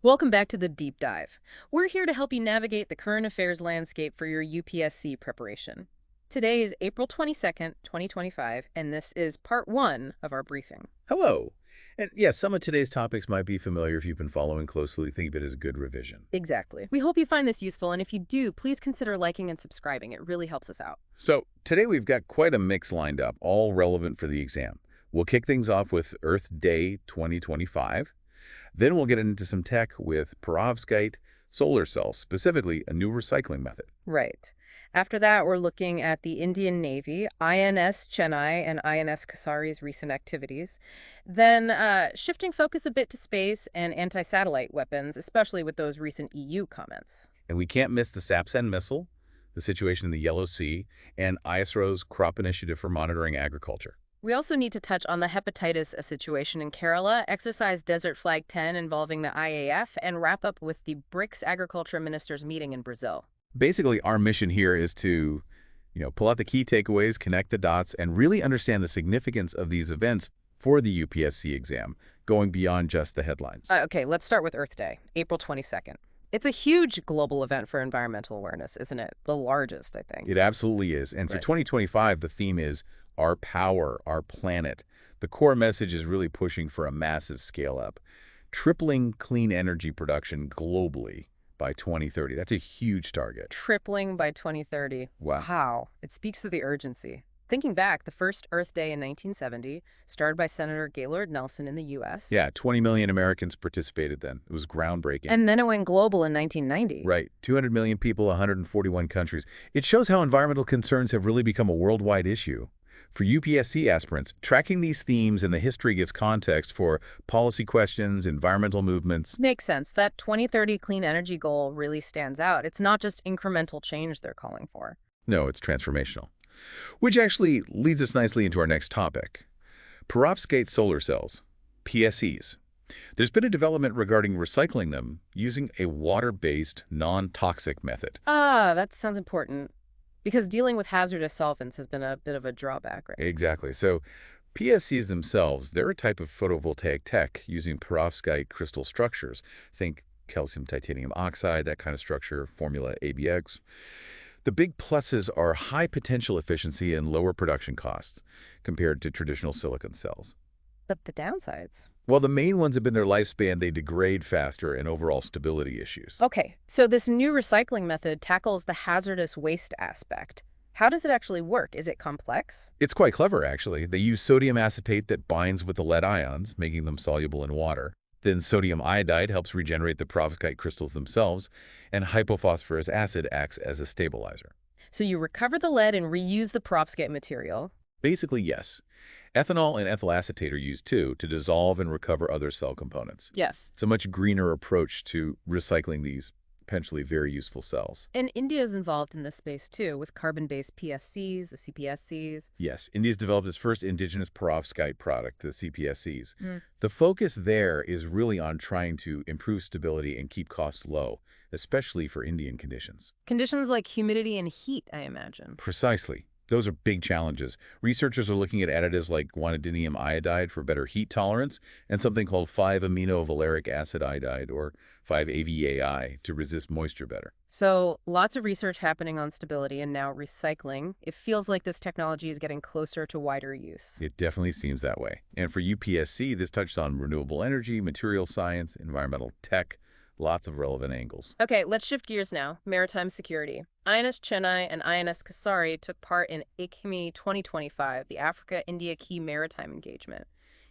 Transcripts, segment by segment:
Welcome back to the Deep Dive. We're here to help you navigate the current affairs landscape for your UPSC preparation. Today is April 22nd, 2025, and this is part one of our briefing. Hello. And yes, some of today's topics might be familiar if you've been following closely. Think of it as good revision. Exactly. We hope you find this useful, and if you do, please consider liking and subscribing. It really helps us out. So today we've got quite a mix lined up, all relevant for the exam. We'll kick things off with Earth Day 2025. Then we'll get into some tech with perovskite solar cells, specifically a new recycling method. Right. After that, we're looking at the Indian Navy, INS Chennai and INS Kesari's recent activities. Then shifting focus a bit to space and anti-satellite weapons, especially with those recent EU comments. And we can't miss the Sapsan missile, the situation in the Yellow Sea, and ISRO's crop initiative for monitoring agriculture. We also need to touch on the Hepatitis A situation in Kerala, exercise Desert Flag 10 involving the IAF, and wrap up with the BRICS agriculture ministers meeting in Brazil. Basically, our mission here is to, pull out the key takeaways, connect the dots, and really understand the significance of these events for the UPSC exam, going beyond just the headlines. Okay, let's start with Earth Day, April 22nd. It's a huge global event for environmental awareness, isn't it? The largest, I think. It absolutely is. And for 2025, the theme is our power, our planet. The core message is really pushing for a massive scale-up, tripling clean energy production globally by 2030. That's a huge target. Tripling by 2030. Wow. Wow. It speaks to the urgency. Thinking back, the first Earth Day in 1970, started by Senator Gaylord Nelson in the U.S. Yeah, 20 million Americans participated then. It was groundbreaking. And then it went global in 1990. Right. 200 million people, 141 countries. It shows how environmental concerns have really become a worldwide issue. For UPSC aspirants, tracking these themes and the history gives context for policy questions, environmental movements. Makes sense. That 2030 clean energy goal really stands out. It's not just incremental change they're calling for. No, it's transformational. Which actually leads us nicely into our next topic. Perovskite solar cells, PSEs. There's been a development regarding recycling them using a water-based, non-toxic method. That sounds important. Because dealing with hazardous solvents has been a bit of a drawback, right? Exactly. So PSCs themselves, they're a type of photovoltaic tech using perovskite crystal structures. Think calcium titanium oxide, that kind of structure, formula ABX. The big pluses are high potential efficiency and lower production costs compared to traditional silicon cells. But the downsides? Well, the main ones have been their lifespan. They degrade faster and overall stability issues. Okay, so this new recycling method tackles the hazardous waste aspect. How does it actually work? Is it complex? It's quite clever, actually. They use sodium acetate that binds with the lead ions, making them soluble in water. Then sodium iodide helps regenerate the perovskite crystals themselves, and hypophosphorus acid acts as a stabilizer. So you recover the lead and reuse the perovskite material. Basically, yes. Ethanol and ethyl acetate are used, too, to dissolve and recover other cell components. Yes. It's a much greener approach to recycling these potentially very useful cells. And India is involved in this space, too, with carbon-based PSCs, the CPSCs. Yes, India's developed its first indigenous perovskite product, the CPSCs. The focus there is really on trying to improve stability and keep costs low, especially for Indian conditions. Conditions like humidity and heat, I imagine. Precisely. Those are big challenges. Researchers are looking at additives like guanidinium iodide for better heat tolerance and something called 5-amino-valeric acid iodide, or 5-AVAI, to resist moisture better. So lots of research happening on stability and now recycling. It feels like this technology is getting closer to wider use. It definitely seems that way. And for UPSC, this touches on renewable energy, material science, environmental tech, lots of relevant angles. Okay, let's shift gears now. Maritime security. INS Chennai and INS Kesari took part in ACME 2025, the Africa-India Key Maritime Engagement.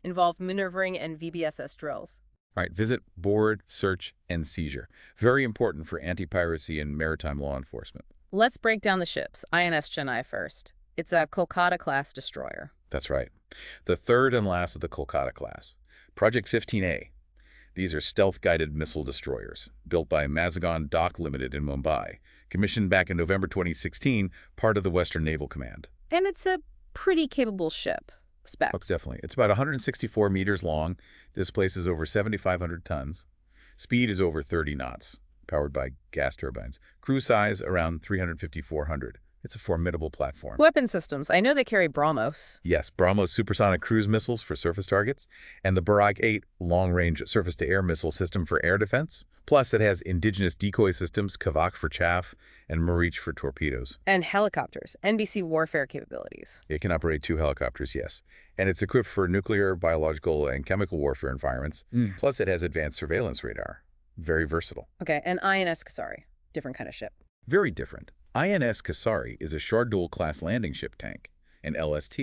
Involved maneuvering and VBSS drills. All right, visit, board, search, and seizure. Very important for anti-piracy and maritime law enforcement. Let's break down the ships. INS Chennai first. It's a Kolkata-class destroyer. That's right. The third and last of the Kolkata class. Project 15A. These are stealth-guided missile destroyers, built by Mazagon Dock Limited in Mumbai, commissioned back in November 2016, part of the Western Naval Command. And it's a pretty capable ship. Specs. Oh, definitely. It's about 164 meters long, displaces over 7,500 tons. Speed is over 30 knots, powered by gas turbines. Crew size around 350-400. It's a formidable platform. Weapon systems. I know they carry BrahMos. Yes, BrahMos supersonic cruise missiles for surface targets, and the Barak 8 long-range surface-to-air missile system for air defense. Plus, it has indigenous decoy systems, Kavak for chaff, and Marich for torpedoes. And helicopters. NBC warfare capabilities. It can operate 2 helicopters, yes. And it's equipped for nuclear, biological, and chemical warfare environments. Plus, it has advanced surveillance radar. Very versatile. Okay, and INS Kesari. Different kind of ship. Very different. INS Kesari is a Shardul-class landing ship tank, an LST,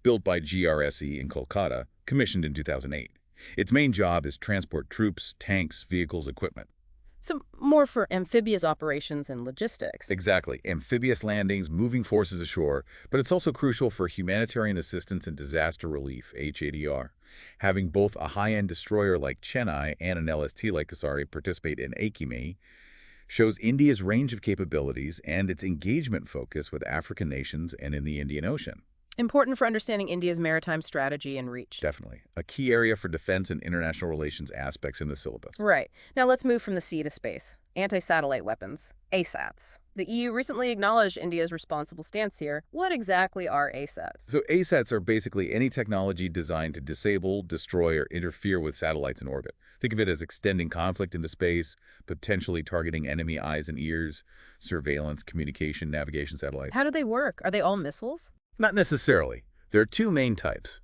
built by GRSE in Kolkata, commissioned in 2008. Its main job is transport troops, tanks, vehicles, equipment. So more for amphibious operations and logistics. Exactly. Amphibious landings, moving forces ashore, but it's also crucial for humanitarian assistance and disaster relief, HADR. Having both a high-end destroyer like Chennai and an LST like Kesari participate in AKIME shows India's range of capabilities and its engagement focus with African nations and in the Indian Ocean. Important for understanding India's maritime strategy and reach. Definitely. A key area for defense and international relations aspects in the syllabus. Right. Now let's move from the sea to space. Anti-satellite weapons. ASATs. The EU recently acknowledged India's responsible stance here. What exactly are ASATs? So ASATs are basically any technology designed to disable, destroy, or interfere with satellites in orbit. Think of it as extending conflict into space, potentially targeting enemy eyes and ears, surveillance, communication, navigation satellites. How do they work? Are they all missiles? Not necessarily. There are 2 main types.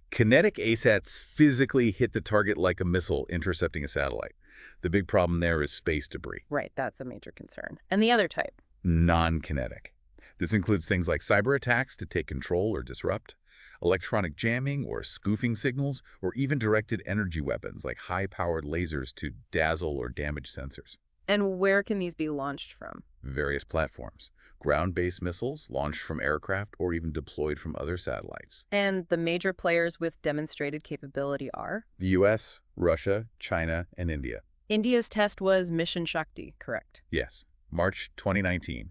Kinetic ASATs physically hit the target like a missile intercepting a satellite. The big problem there is space debris. Right, that's a major concern. And the other type? Non-kinetic. This includes things like cyber attacks to take control or disrupt, electronic jamming or spoofing signals, or even directed energy weapons like high-powered lasers to dazzle or damage sensors. And where can these be launched from? Various platforms. Ground-based missiles launched from aircraft or even deployed from other satellites. And the major players with demonstrated capability are? The US, Russia, China, and India. India's test was Mission Shakti, correct? Yes. March 2019.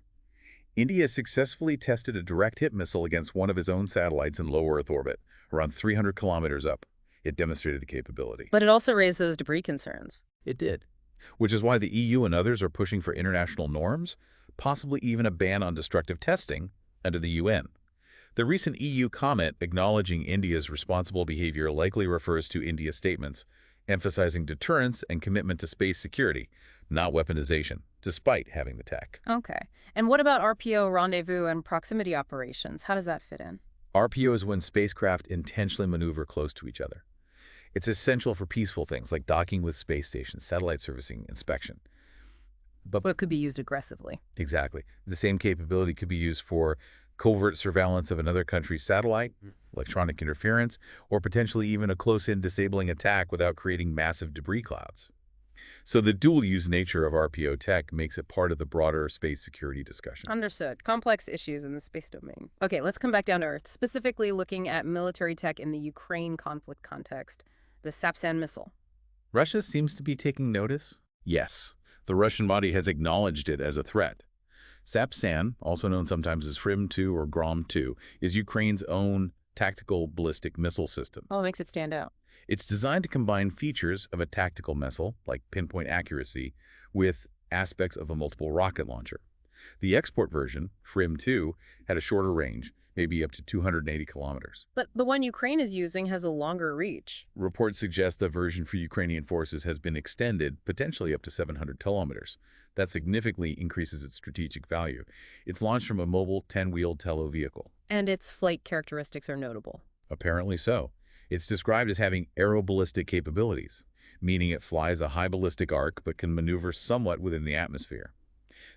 India successfully tested a direct hit missile against one of its own satellites in low Earth orbit, around 300 kilometers up. It demonstrated the capability. But it also raised those debris concerns. It did. Which is why the EU and others are pushing for international norms, possibly even a ban on destructive testing under the UN. The recent EU comment acknowledging India's responsible behavior likely refers to India's statements, emphasizing deterrence and commitment to space security, not weaponization, despite having the tech. Okay. And what about RPO, rendezvous, and proximity operations? How does that fit in? RPO is when spacecraft intentionally maneuver close to each other. It's essential for peaceful things like docking with space stations, satellite servicing, inspection. But it could be used aggressively. Exactly. The same capability could be used for covert surveillance of another country's satellite, electronic interference, or potentially even a close-in disabling attack without creating massive debris clouds. So the dual-use nature of RPO tech makes it part of the broader space security discussion. Understood. Complex issues in the space domain. Okay, let's come back down to Earth, specifically looking at military tech in the Ukraine conflict context, the Sapsan missile. Russia seems to be taking notice? Yes. The Russian body has acknowledged it as a threat. Sapsan, also known sometimes as FRIM-2 or GROM-2, is Ukraine's own tactical ballistic missile system. Oh, it makes it stand out. It's designed to combine features of a tactical missile, like pinpoint accuracy, with aspects of a multiple rocket launcher. The export version, FRIM-2, had a shorter range, maybe up to 280 kilometers. But the one Ukraine is using has a longer reach. Reports suggest the version for Ukrainian forces has been extended, potentially up to 700 kilometers. That significantly increases its strategic value. It's launched from a mobile 10-wheeled Tello vehicle. And its flight characteristics are notable. Apparently so. It's described as having aeroballistic capabilities, meaning it flies a high ballistic arc but can maneuver somewhat within the atmosphere.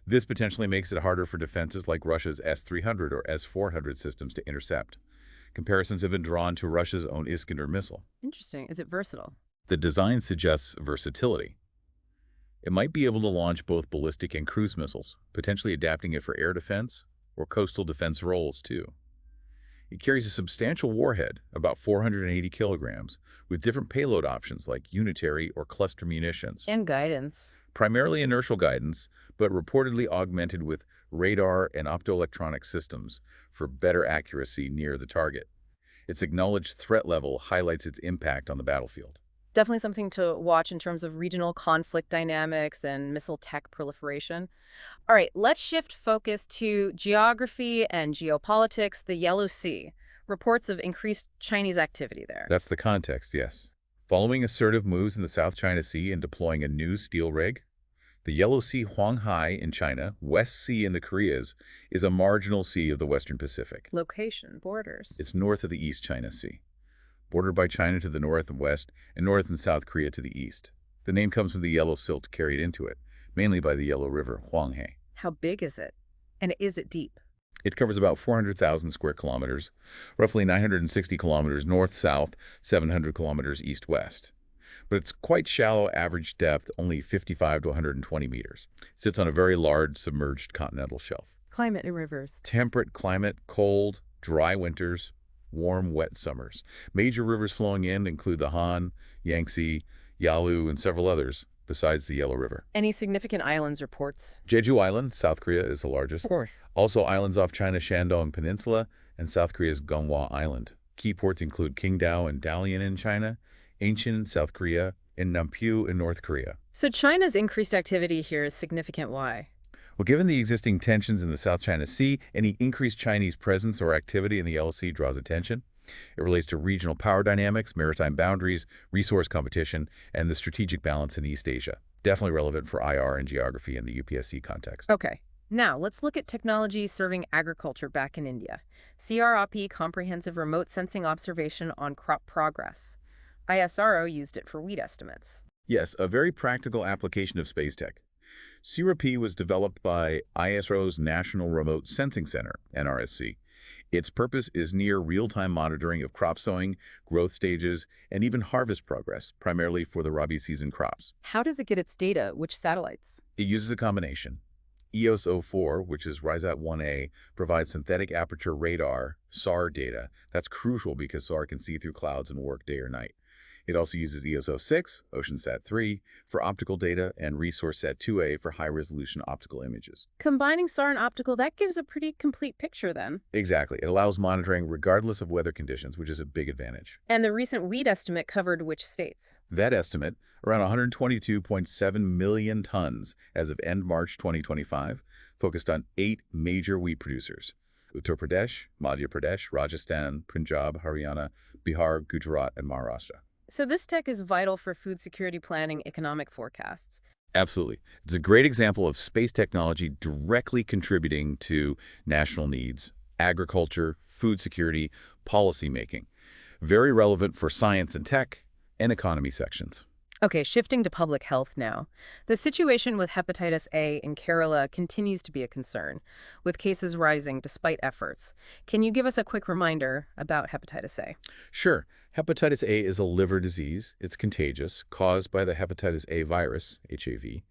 This potentially makes it harder for defenses like Russia's S-300 or S-400 systems to intercept. Comparisons have been drawn to Russia's own Iskander missile. Interesting. Is it versatile? The design suggests versatility. It might be able to launch both ballistic and cruise missiles, potentially adapting it for air defense or coastal defense roles too. It carries a substantial warhead, about 480 kilograms, with different payload options like unitary or cluster munitions. And guidance. Primarily inertial guidance, but reportedly augmented with radar and optoelectronic systems for better accuracy near the target. Its acknowledged threat level highlights its impact on the battlefield. Definitely something to watch in terms of regional conflict dynamics and missile tech proliferation. All right, let's shift focus to geography and geopolitics, the Yellow Sea. Reports of increased Chinese activity there. That's the context, yes. Following assertive moves in the South China Sea and deploying a new steel rig, the Yellow Sea Huanghai in China, West Sea in the Koreas, is a marginal sea of the Western Pacific. Location, borders. It's north of the East China Sea, bordered by China to the north and west, and North and South Korea to the east. The name comes from the yellow silt carried into it, mainly by the Yellow River, Huanghe. How big is it? And is it deep? It covers about 400,000 square kilometers, roughly 960 kilometers north-south, 700 kilometers east-west. But it's quite shallow, average depth, only 55 to 120 meters. It sits on a very large submerged continental shelf. Climate and rivers. Temperate climate, cold, dry winters, warm, wet summers. Major rivers flowing in include the Han, Yangtze, Yalu, and several others, besides the Yellow River. Any significant islands reports? Jeju Island, South Korea, is the largest. Also islands off China's Shandong Peninsula and South Korea's Gyeonghwa Island. Key ports include Qingdao and Dalian in China, Incheon in South Korea, and Nampu in North Korea. So China's increased activity here is significant. Why? Well, given the existing tensions in the South China Sea, any increased Chinese presence or activity in the Yellow Sea draws attention. It relates to regional power dynamics, maritime boundaries, resource competition, and the strategic balance in East Asia. Definitely relevant for IR and geography in the UPSC context. Okay. Now, let's look at technology serving agriculture back in India. CROP, Comprehensive Remote Sensing Observation on Crop Progress. ISRO used it for wheat estimates. Yes, a very practical application of space tech. CRP was developed by ISRO's National Remote Sensing Center, NRSC. Its purpose is near real-time monitoring of crop sowing, growth stages, and even harvest progress, primarily for the Rabi season crops. How does it get its data? Which satellites? It uses a combination. EOS-04, which is RISAT-1A, provides synthetic aperture radar, SAR data. That's crucial because SAR can see through clouds and work day or night. It also uses EOS-06, OceanSat-3, for optical data and ResourceSat-2A for high-resolution optical images. Combining SAR and optical, that gives a pretty complete picture then. Exactly. It allows monitoring regardless of weather conditions, which is a big advantage. And the recent wheat estimate covered which states? That estimate, around 122.7 million tons as of end March 2025, focused on 8 major wheat producers: Uttar Pradesh, Madhya Pradesh, Rajasthan, Punjab, Haryana, Bihar, Gujarat, and Maharashtra. So this tech is vital for food security planning, economic forecasts. Absolutely. It's a great example of space technology directly contributing to national needs, agriculture, food security, policy making. Very relevant for science and tech and economy sections. Okay, shifting to public health now. The situation with hepatitis A in Kerala continues to be a concern, with cases rising despite efforts. Can you give us a quick reminder about hepatitis A? Sure. Hepatitis A is a liver disease. It's contagious, caused by the hepatitis A virus, HAV.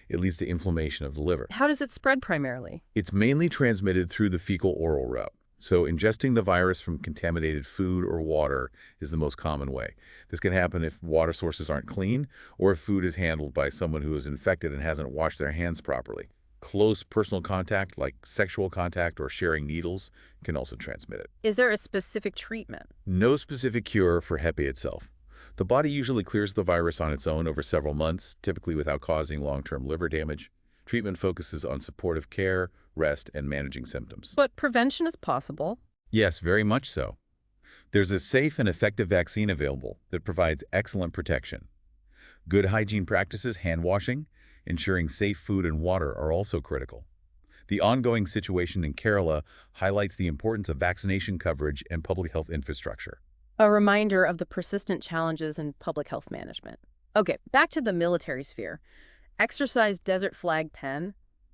It leads to inflammation of the liver. How does it spread primarily? It's mainly transmitted through the fecal-oral route. So ingesting the virus from contaminated food or water is the most common way. This can happen if water sources aren't clean or if food is handled by someone who is infected and hasn't washed their hands properly. Close personal contact, like sexual contact or sharing needles, can also transmit it. Is there a specific treatment? No specific cure for Hep A itself. The body usually clears the virus on its own over several months, typically without causing long-term liver damage. Treatment focuses on supportive care, rest, and managing symptoms. But prevention is possible. Yes, very much so. There's a safe and effective vaccine available that provides excellent protection. Good hygiene practices, hand washing, ensuring safe food and water are also critical. The ongoing situation in Kerala highlights the importance of vaccination coverage and public health infrastructure. A reminder of the persistent challenges in public health management. Okay, back to the military sphere. Exercise Desert Flag 10,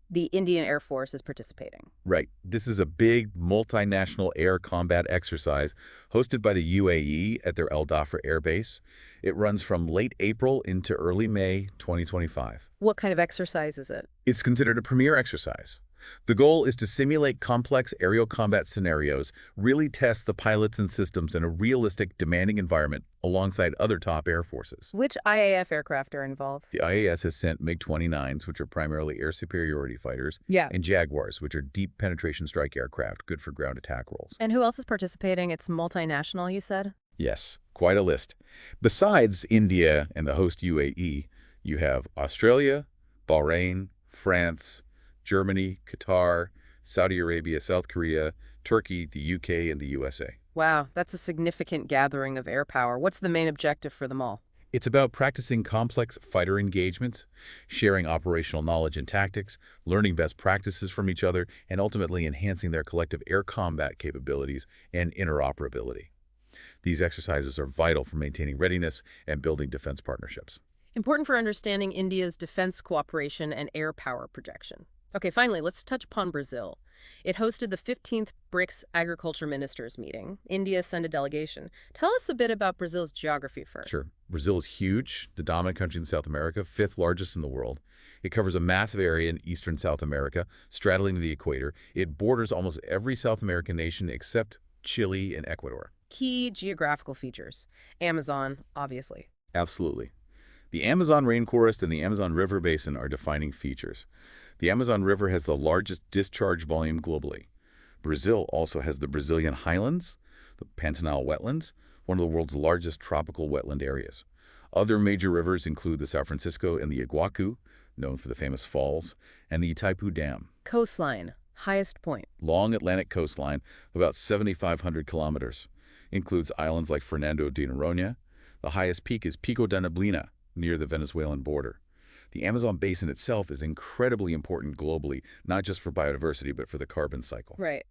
the Indian Air Force is participating. Right. This is a big multinational air combat exercise hosted by the UAE at their El Dhafra Air Base. It runs from late April into early May 2025. What kind of exercise is it? It's considered a premier exercise. The goal is to simulate complex aerial combat scenarios, really test the pilots and systems in a realistic, demanding environment alongside other top air forces. Which IAF aircraft are involved? The IAS has sent MiG-29s, which are primarily air superiority fighters, and Jaguars, which are deep penetration strike aircraft, good for ground attack roles. And who else is participating? It's multinational, you said? Yes, quite a list. Besides India and the host UAE, you have Australia, Bahrain, France, Germany, Qatar, Saudi Arabia, South Korea, Turkey, the UK, and the USA. Wow, that's a significant gathering of air power. What's the main objective for them all? It's about practicing complex fighter engagements, sharing operational knowledge and tactics, learning best practices from each other, and ultimately enhancing their collective air combat capabilities and interoperability. These exercises are vital for maintaining readiness and building defense partnerships. Important for understanding India's defense cooperation and air power projection. Okay, finally, let's touch upon Brazil. It hosted the 15th BRICS Agriculture Ministers meeting. India sent a delegation. Tell us a bit about Brazil's geography first. Sure. Brazil is huge, the dominant country in South America, fifth largest in the world. It covers a massive area in eastern South America, straddling the equator. It borders almost every South American nation except Chile and Ecuador. Key geographical features. Amazon, obviously. Absolutely. The Amazon rainforest and the Amazon River basin are defining features. The Amazon River has the largest discharge volume globally. Brazil also has the Brazilian highlands, the Pantanal wetlands, one of the world's largest tropical wetland areas. Other major rivers include the São Francisco and the Iguaçu, known for the famous falls, and the Itaipu Dam. Coastline, highest point. Long Atlantic coastline, about 7,500 kilometers. Includes islands like Fernando de Noronha. The highest peak is Pico da Neblina, near the Venezuelan border. The Amazon basin itself is incredibly important globally, not just for biodiversity, but for the carbon cycle. Right.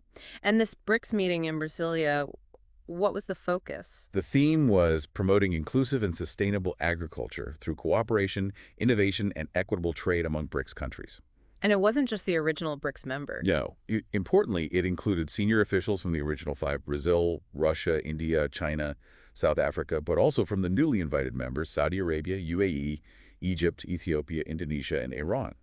And this BRICS meeting in Brasilia, what was the focus? The theme was promoting inclusive and sustainable agriculture through cooperation, innovation, and equitable trade among BRICS countries. And it wasn't just the original BRICS member. No. Importantly, it included senior officials from the original five: Brazil, Russia, India, China, South Africa, but also from the newly invited members, Saudi Arabia, UAE, Egypt, Ethiopia, Indonesia, and Iran.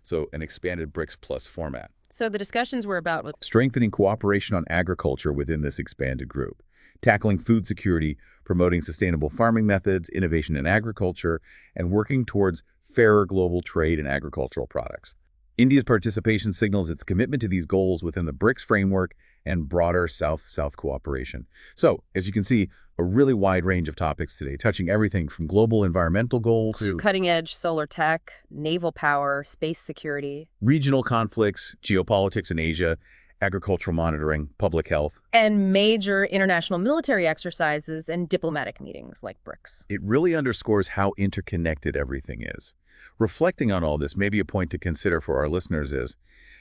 So an expanded BRICS Plus format. So the discussions were about Strengthening cooperation on agriculture within this expanded group, tackling food security, promoting sustainable farming methods, innovation in agriculture, and working towards fairer global trade in agricultural products. India's participation signals its commitment to these goals within the BRICS framework and broader South-South cooperation. So, as you can see, a really wide range of topics today, touching everything from global environmental goals to cutting-edge solar tech, naval power, space security, regional conflicts, geopolitics in Asia, agricultural monitoring, public health, and major international military exercises and diplomatic meetings like BRICS. It really underscores how interconnected everything is. Reflecting on all this, maybe a point to consider for our listeners is,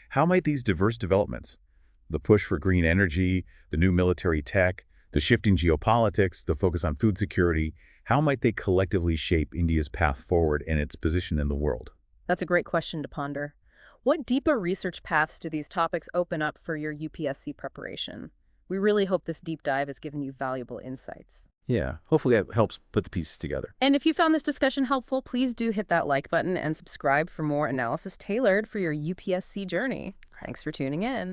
how might these diverse developments, the push for green energy, the new military tech, the shifting geopolitics, the focus on food security, how might they collectively shape India's path forward and its position in the world? That's a great question to ponder. What deeper research paths do these topics open up for your UPSC preparation? We really hope this deep dive has given you valuable insights. Yeah, hopefully that helps put the pieces together. And if you found this discussion helpful, please do hit that like button and subscribe for more analysis tailored for your UPSC journey. Thanks for tuning in.